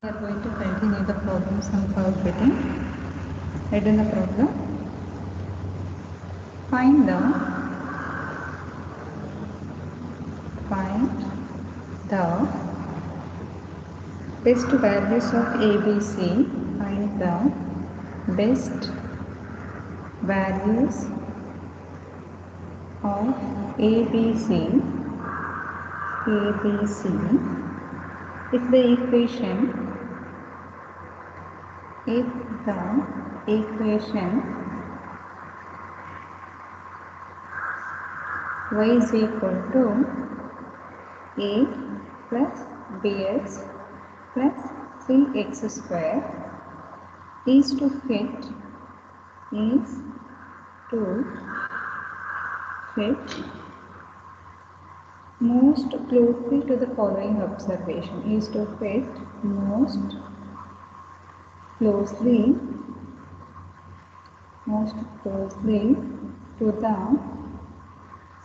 We are going to continue the problem sum calculating. Read in the problem. Find the best values of ABC. Find the best values of ABC. If the equation y is equal to a plus bx plus cx square is to fit most closely to the following observation. Is to fit most closely to the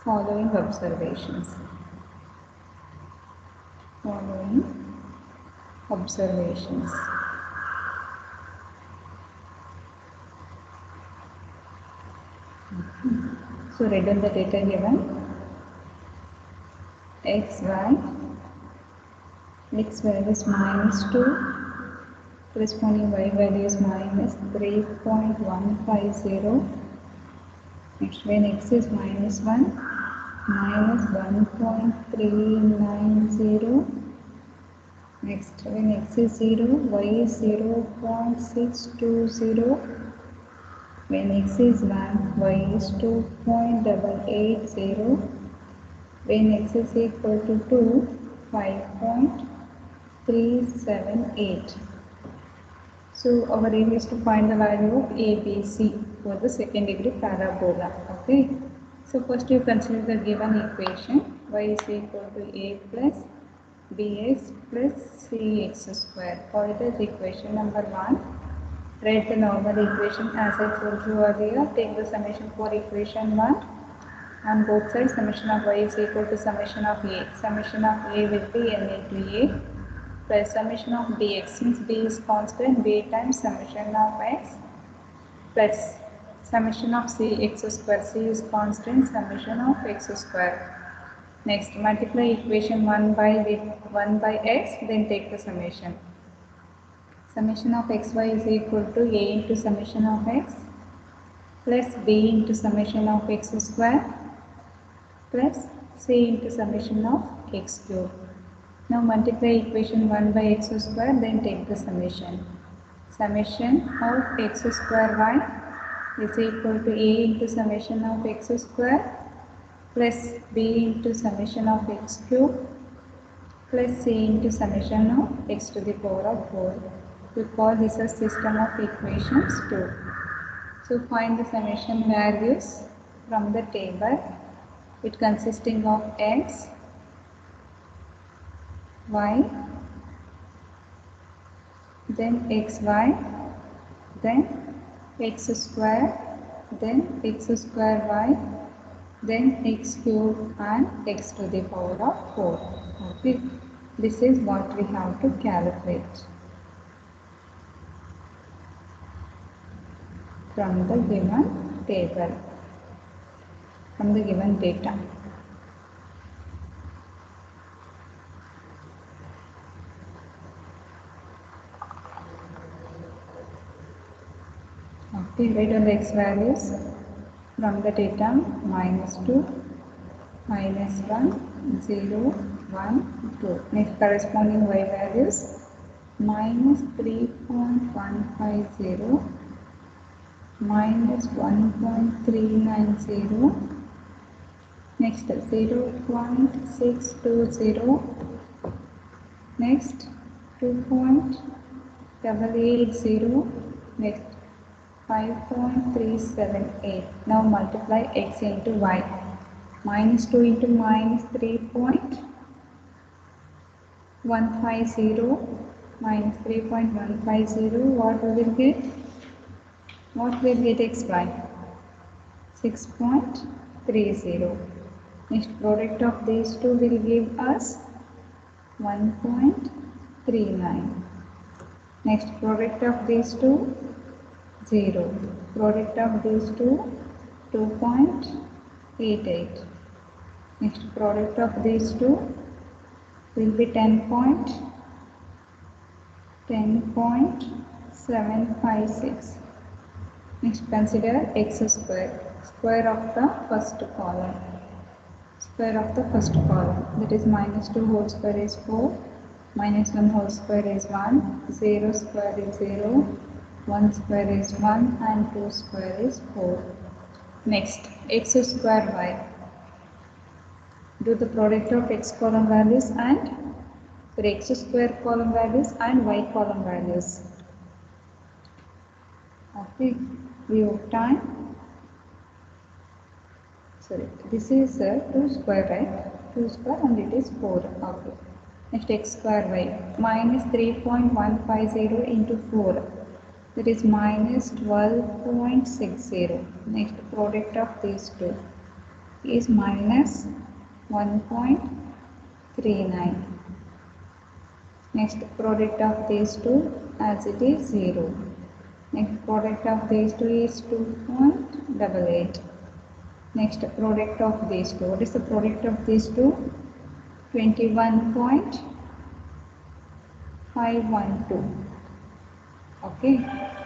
following observations. So read on the data given. X value is minus 2, corresponding y value is minus 3.150. Next, when x is minus 1, minus 1.390. Next, when x is 0, y is 0.620. When x is 1, y is 2.880. When x is equal to 2, 5.378. So our aim is to find the value of ABC for the second degree parabola. Okay. So first you consider the given equation. Y is equal to a plus bx plus cx square. Call it as equation number 1. Write the normal equation as I told you earlier. Take the summation for equation 1. On both sides, summation of y is equal to summation of a. Summation of a will be n into a plus summation of bx. Since b is constant, b times summation of x plus summation of cx square. C is constant, summation of x square. Next, multiply equation 1 by x, then take the summation. Summation of xy is equal to a into summation of x plus b into summation of x square plus c into summation of x cube. Now multiply equation 1 by x square, then take the summation. Summation of x square y is equal to a into summation of x square plus b into summation of x cube plus c into summation of x to the power of 4. We call this a system of equations 2. So find the summation values from the table. It consisting of x, y, then xy, then x square, then x square y, then x cube and x to the power of 4. Okay, this is what we have to calculate from the given table, from the given data. Okay, write on the x values from the data: minus 2, minus 1, 0, 1, 2. Next, corresponding y values: minus 3.150, minus 1.390, next 0.620, next 2.880, next 5.378. Now multiply x into y. Minus 2 into minus 3.150 minus 3.150. What we will get? What will get xy? 6.30. Next, product of these two will give us 1.39. Next, product of these two, 0. Product of these two, 2.88. Next, product of these two will be 10.756. Next, consider x square. Square of the first column. Square of the first column, that is minus 2 whole square is 4, minus 1 whole square is 1, 0 square is 0, 1 square is 1 and 2 square is 4. Next, x square y. Do the product of x column values and x square column values and y column values. Okay, view of time. Sorry, this is 2 square, right? 2 square and it is 4. Okay. Next, x square y. Minus 3.150 into 4. That is minus 12.60. Next, product of these two is minus 1.39. Next, product of these two as it is 0. Next, product of these two is 2.88. Next, product of these two. What is the product of these two? 21.512. Okay.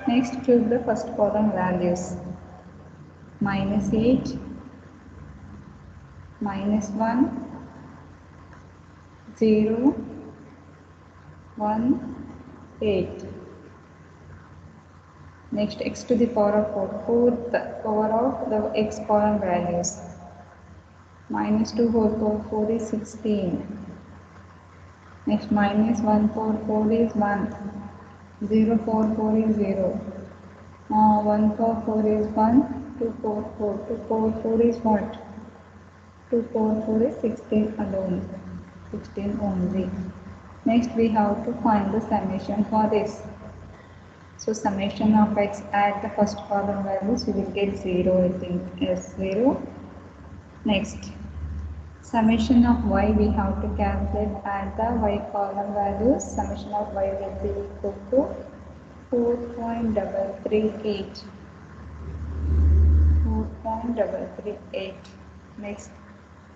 Next, choose the first column values. Minus 8, minus 1, 0, 1, 8. Next, x to the power of 4. Fourth power of the x column values. Minus 2 whole power 4 is 16. Next, minus 1 power 4 is 1. 0 power 4 is 0. 1 power 4 is 1. 2 power 4. 2 power 4 is what? 2 power 4 is 16 alone. 16 only. Next, we have to find the summation for this. So, summation of x at the first column values, you will get 0, I think, yes, 0. Next, summation of y we have to calculate at the y column values. Summation of y will be equal to 4.338. 4.338. Next,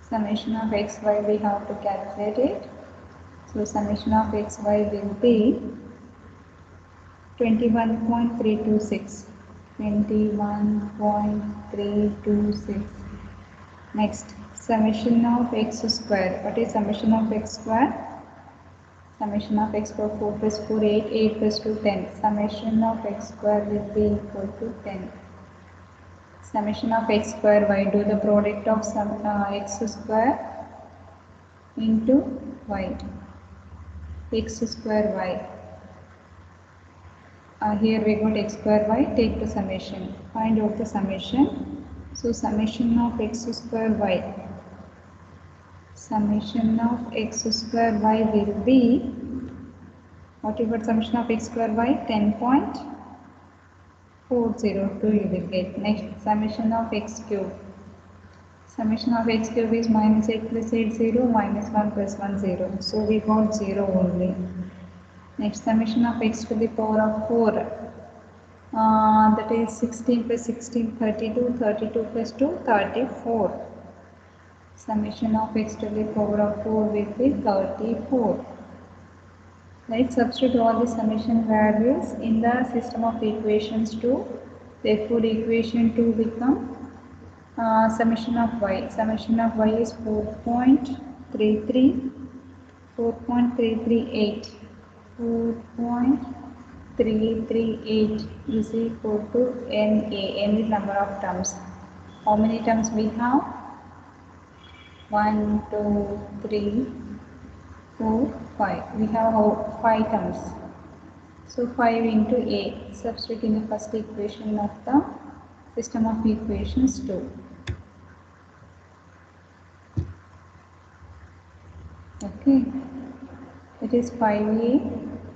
summation of xy we have to calculate it. So, summation of xy will be 21.326. 21.326. Next, summation of x square. What is summation of x square? Summation of x square 4 plus 4 8, 8 plus 2 10. Summation of x square will be equal to 10. Summation of x square y. Do the product of x square into y. X square y. Here we got x square y, take the summation, find out the summation. So, summation of x square y, summation of x square y will be, what you got summation of x square y? 10.402 you will get. Next, summation of x cube. Summation of x cube is minus 8 plus 8 0, minus 1 plus 1 0. So, we got 0 only. Next, summation of x to the power of 4, that is 16 plus 16, 32, 32 plus 2, 34. Summation of x to the power of 4 will be 34. Let's substitute all the summation values in the system of equations 2. Therefore, equation 2 become summation of y. Summation of y is 4.33, 4.338. 4.338 is equal to NA. N is number of terms. How many terms we have? 1, 2, 3, 4, 5. We have 5 terms. So 5 into A. Substitute in the first equation of the system of equations 2. Okay. It is 5A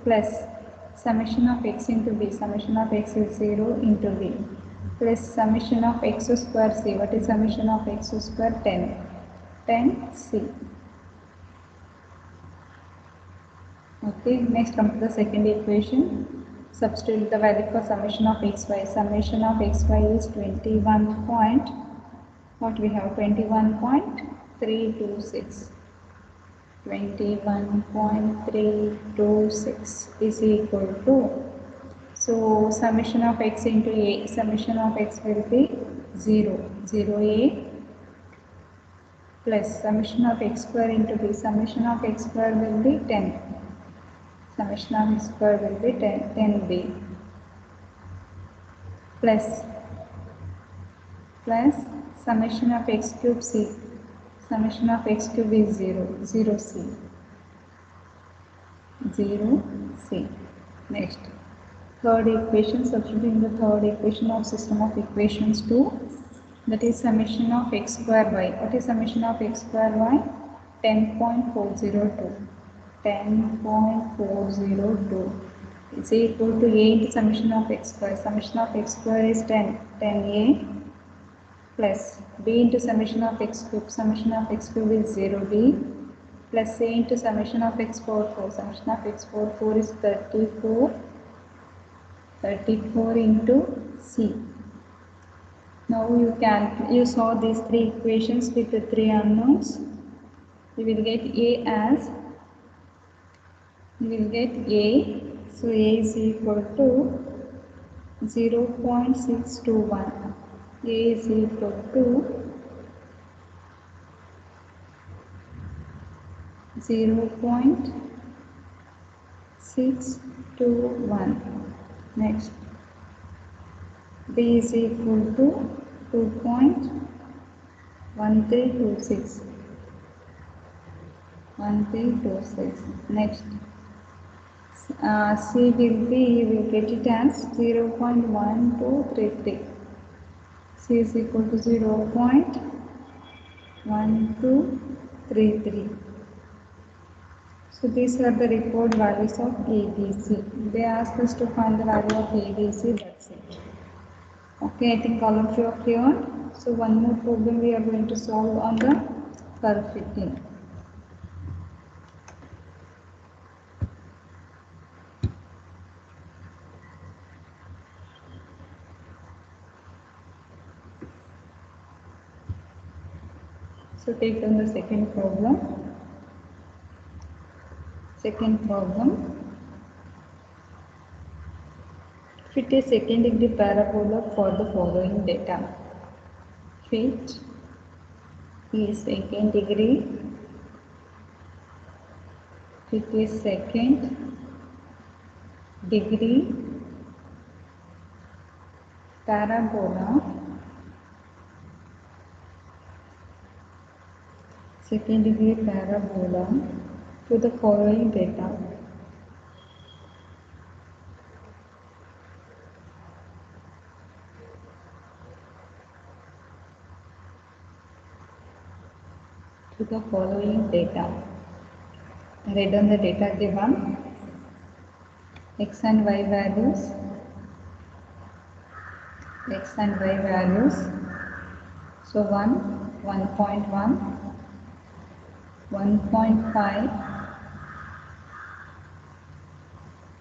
plus summation of x into b. Summation of x is 0 into b plus summation of x square c. What is summation of x square? 10. 10c. Okay, next come to the second equation. Substitute the value for summation of xy. Summation of xy is 21 point, what we have, 21.326. 21.326 is equal to, so summation of x into a, summation of x will be 0, 0a, plus summation of x square into b, summation of x square will be 10, summation of x square will be 10, 10b, plus summation of x cube c, summation of x cube is 0, 0c, 0c. Next, third equation, substituting the third equation of system of equations 2, that is summation of x square y. What is summation of x square y? 10.402. 10.402 is equal to a into summation of x square. Summation of x square is 10, 10a, plus b into summation of x cube. Summation of x cube is 0b, plus a into summation of x power 4. Summation of x power 4 is 34. 34 into c. Now you saw these three equations with the three unknowns. You will get a as, you will get a, so a is equal to 0.621. A is equal to 0.621. Next, b is equal to 2.1326. 1326. Next, c will be, you will get it as 0.1233. c is equal to 0.1233. So these are the required values of ABC. They ask us to find the value of ABC, that's it. Okay, I think all of you are clear. So one more problem we are going to solve on the curve fitting. So take down the second problem. Second problem. Fit a second degree parabola for the following data. Fit a second degree. Fit a second degree parabola. Second degree parabola to the following data. To the following data. Write down the data given. X and y values. X and y values. So 1, 1.1, 1.5,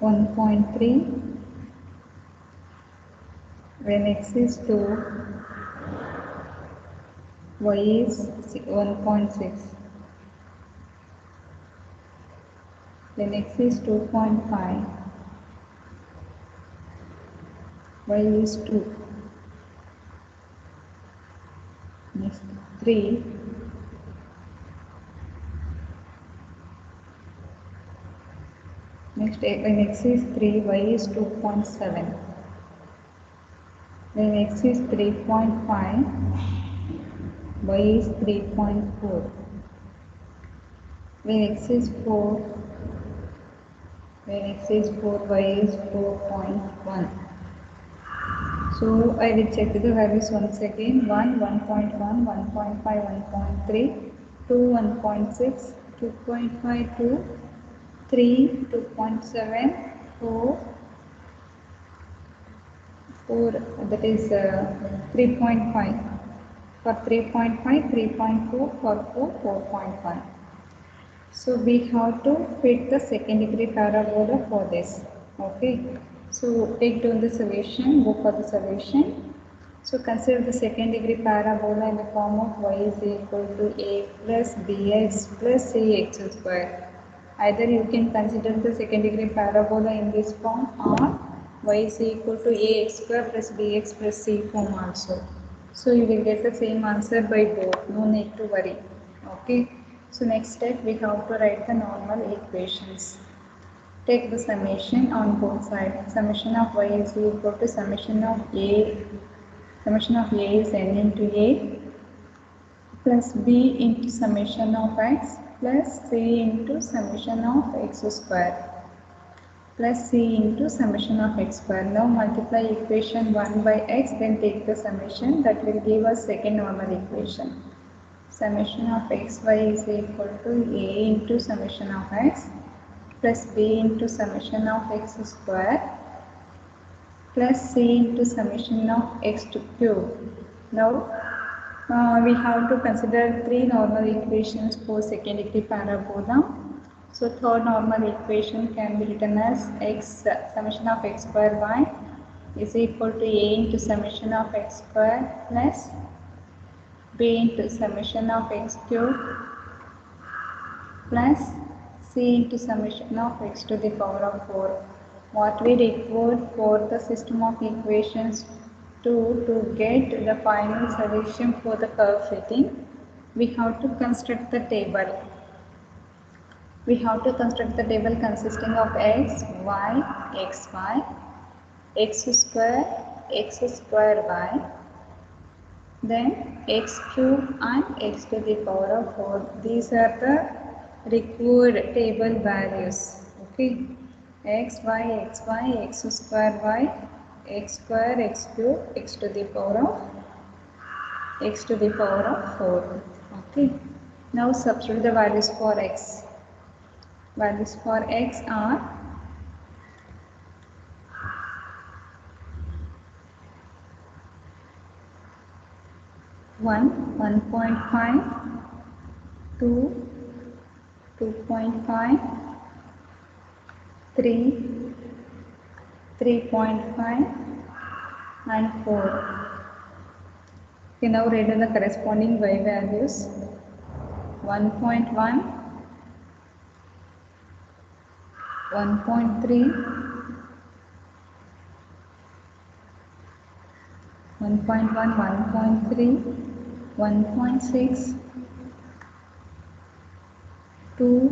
1.3, when x is 2, y is 1.6, when x is 2.5, y is 2, next 3, next when x is 3, y is 2.7, when x is 3.5, y is 3.4, when x is 4, when x is 4, y is 4.1. So I will check the values once again. 1, 1.1, 1.5, 1.3, 2, 1.6, 2.5, 2, 3, 2.7, 4, 4, that is 3.5. For 3.5, 3.4, for 4, 4.1. So we have to fit the second degree parabola for this. Okay. So take down the solution, go for the solution. So consider the second degree parabola in the form of y is equal to a plus bx plus cx square. Either you can consider the second degree parabola in this form or y is equal to ax square plus bx plus c form also. So you will get the same answer by both, no need to worry. Okay. So next step we have to write the normal equations. Take the summation on both sides. Summation of y is equal to summation of a is n into a plus b into summation of x plus c into summation of x square plus c into summation of x square. Now multiply equation 1 by x, then take the summation, that will give us second normal equation. Summation of xy is equal to a into summation of x plus b into summation of x square plus c into summation of x to cube. Now we have to consider three normal equations for second degree parabola. So third normal equation can be written as x summation of x square y is equal to a into summation of x square plus b into summation of x cube plus c into summation of x to the power of 4. What we require for the system of equations to get the final solution for the curve fitting, we have to construct the table. We have to construct the table consisting of x, y, xy, x square y, then x cube and x to the power of 4. These are the required table values. Okay, x, y, xy, x square y, x square, x cube, x to the power of 4. Okay, now substitute the values for x. Values for x are 1, 1.5, 2, 2.5, 3, 3.5 and 4. Okay, now write down the corresponding y values. 1.1, 1.3, 1.1, 1.3, 1.6, 2,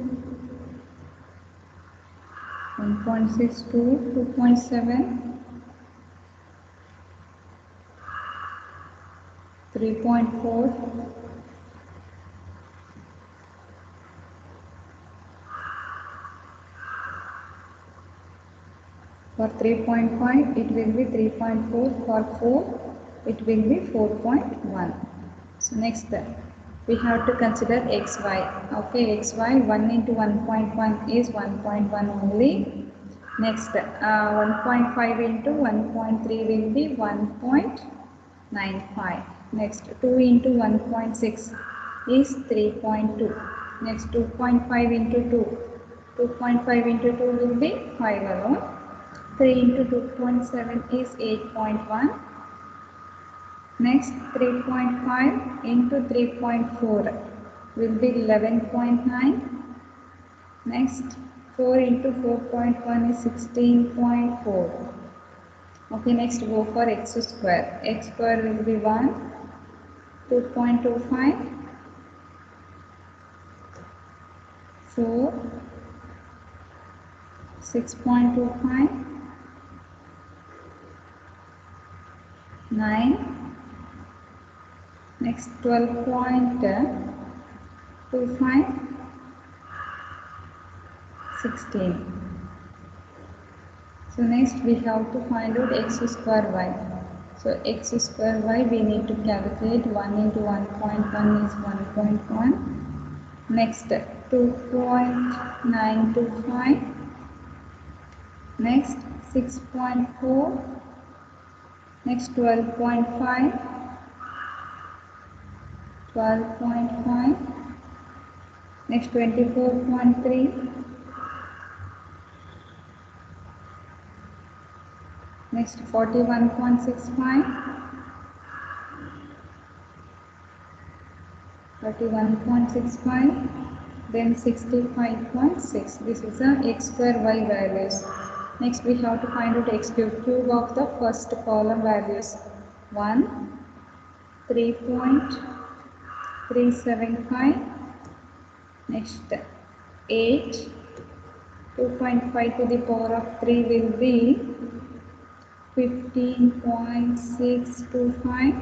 1.62, 2.7, 3.4, 3.5 it will be 3.4, for 4 it will be 4.1. So next we have to consider xy. Okay, xy 1 into 1.1 is 1.1 only. Next 1.5 into 1.3 will be 1.95. Next 2 into 1.6 is 3.2. Next 2.5 into 2. 2.5 into 2 will be 5 alone. 3 into 2.7 is 8.1. Next 3.5 into 3.4 will be 11.9. Next 4 into 4.1 is 16.4. Okay, next go for x square. X square will be 1, 2.25, 4, 6.25, 9, next 12.25, 16. So next we have to find out x square y. So x square y we need to calculate. 1 into 1.1 is 1.1. Next 2.925. Next 6.4. Next 12.5. 12.5. Next 24.3. Next 41.65. 31.65. Then 65.6. This is the x square y values. Next we have to find out x cube of the first column values. 1, 3.375. Next 8. 2.5 to the power of 3 will be 15.625.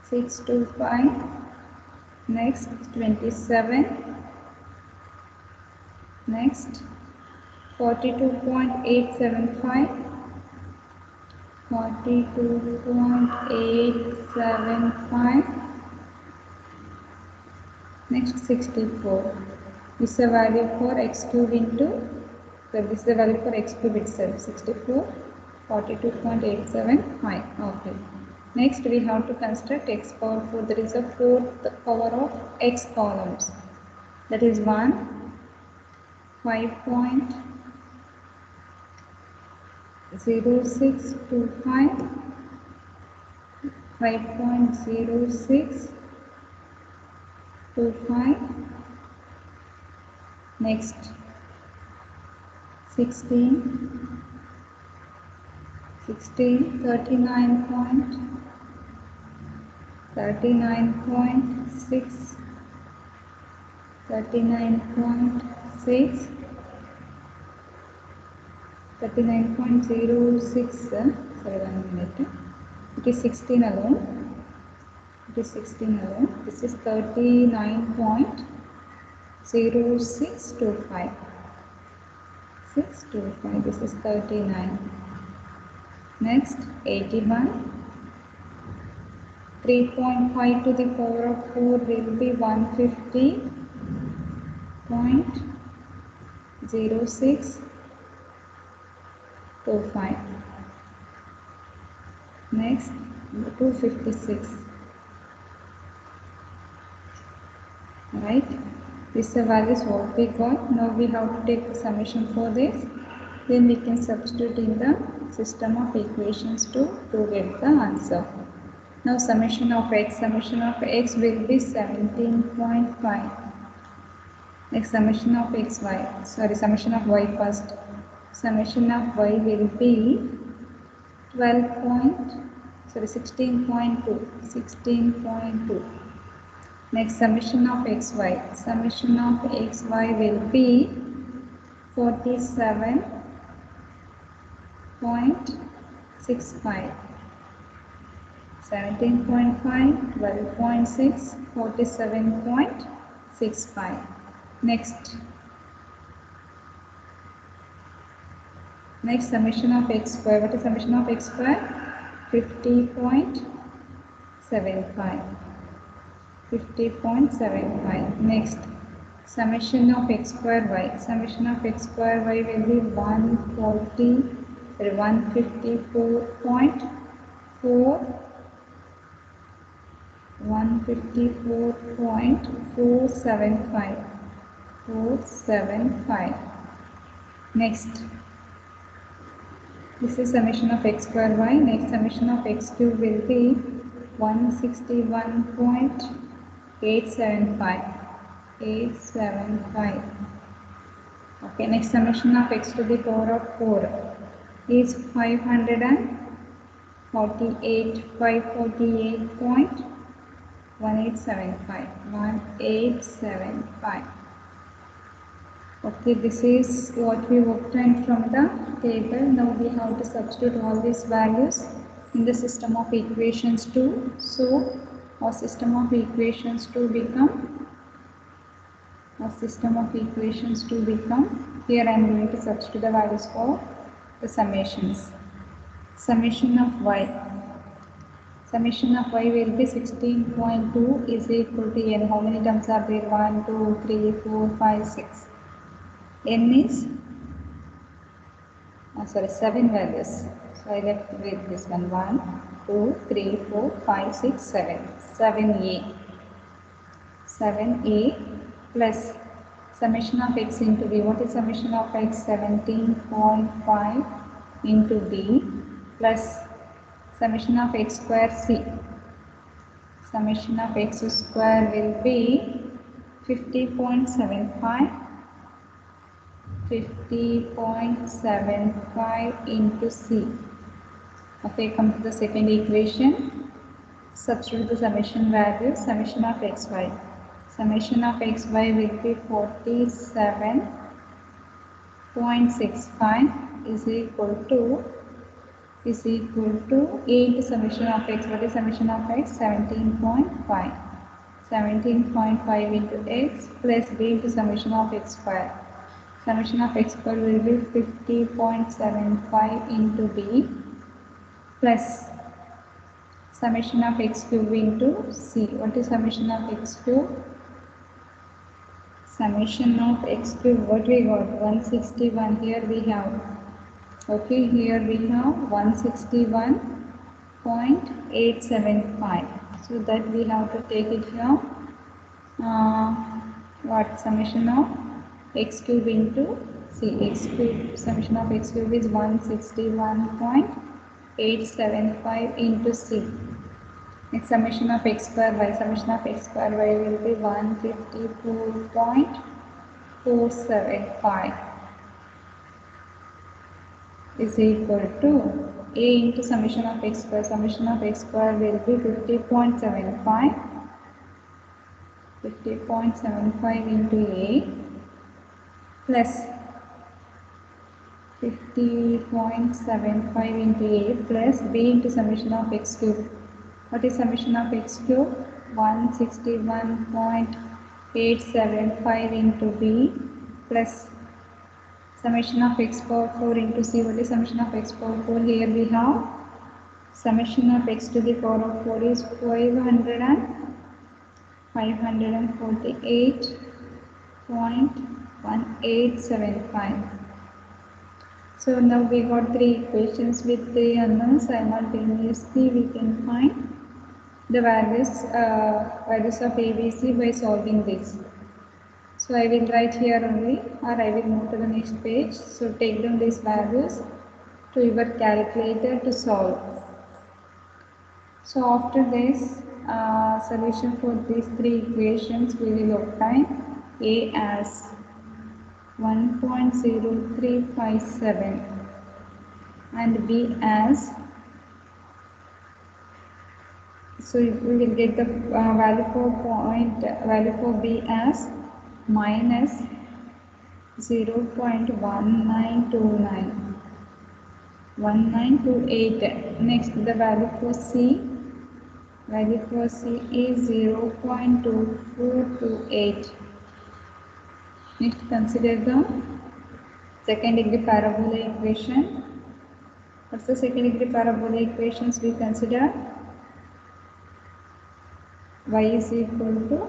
625. Next 27. Next 42.875. 42.875. Next 64. This is the value for x cube into, so this is the value for x cube itself, 64, 42.875. Okay. Next we have to construct x power 4. There is a fourth power of x columns. That is 1, 5.0625, 5.0625. Next 16, 39.6, 39.6, 39.06, sorry 1 minute, it is 16 alone, it is 16 alone, this is 39.0625, 625, this is 39. Next 81, 3.5 to the power of 4 will be 150.0625. Next 256. Right, this is the values what we got. Now we have to take the summation for this, then we can substitute in the system of equations to get the answer. Now summation of x will be 17.5. Next summation of xy, sorry, summation of y first. Summation of y will be 16.2. 16.2. Next summation of xy. Summation of xy will be 47.65. 17.5, 12.6, 47.65. Next summation of x square. What is summation of x square? 50.75. 50.75. Next summation of x square y. Summation of x square y will be 154.475. Next, this is summation of x square y. Next summation of x cube will be 161.875. 875. Okay, next summation of x to the power of 4 is 548.1875. 1875. Okay, this is what we obtained from the table. Now we have to substitute all these values in the system of equations 2. So our system of equations 2 become, here I am going to substitute the values for the summations. Summation of y. Summation of y will be 16.2 is equal to n. How many terms are there? 1, 2, 3, 4, 5, 6. N is 7 values. So I left with this one. 1, 2, 3, 4, 5, 6, 7. 7a. 7a. plus summation of x into b. What is summation of x? 17.5 into b plus summation of x square c. Summation of x square will be 50.75 into c. Okay, come to the second equation. Substitute the summation value. Summation of xy. Summation of xy will be 47.65 is equal to a into summation of x. What is summation of x? 17.5. 17.5 into x plus b into summation of x square. Summation of x square will be 50.75 into b plus summation of x cube into c. What is summation of x cube? Summation of x cube, what we got? 161. Here we have. Okay, here we have 161.875. So that we have to take it from what? Summation of x cube into c. X cube, summation of x cube is 161.875 into c. Next, summation of x square y. Summation of x square y will be 154.475 is equal to a into summation of x square. Summation of x square will be 50.75 into a plus 50.75 into a plus b into summation of x cube. What is summation of x cube? 161.875 into b plus summation of x power 4 into c. What is summation of x power 4? Here we have summation of x to the power of 4 is 548.1875. So now we got three equations with three unknowns. Simultaneously we can find the values of ABC by solving this. So I will write here only, or I will move to the next page. So take down these values to your calculator to solve. So after this solution for these three equations, we will obtain A as 1.0357 and B as, so we will get the value for B as minus 0.1928. Next, the value for C is 0.2428. Next, consider the second degree parabola equation. What's the second degree parabola equations we consider? Y is equal to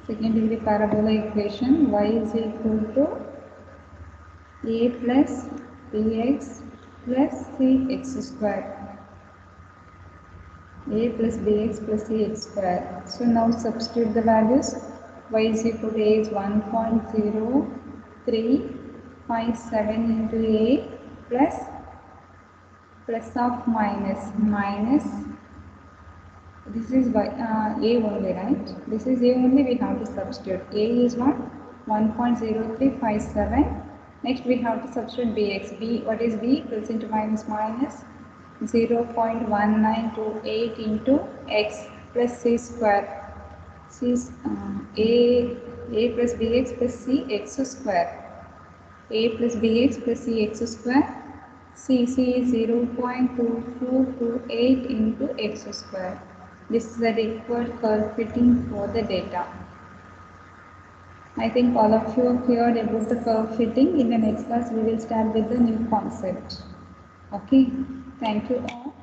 second degree parabola equation. Y is equal to a plus bx plus cx square. A plus bx plus cx square. So now substitute the values. Y is equal to a is 1.0357 into a plus of minus. This is by a only, right? This is a only, we have to substitute. A is what? 1.0357. Next we have to substitute bx. B, what is b? Plus into minus 0.1928 into x plus c square. C is a plus bx plus c x square. A plus bx plus c x square. C is 0.2428 into x square. This is the required curve fitting for the data. I think all of you have heard about the curve fitting. In the next class, we will start with the new concept. Okay, thank you all.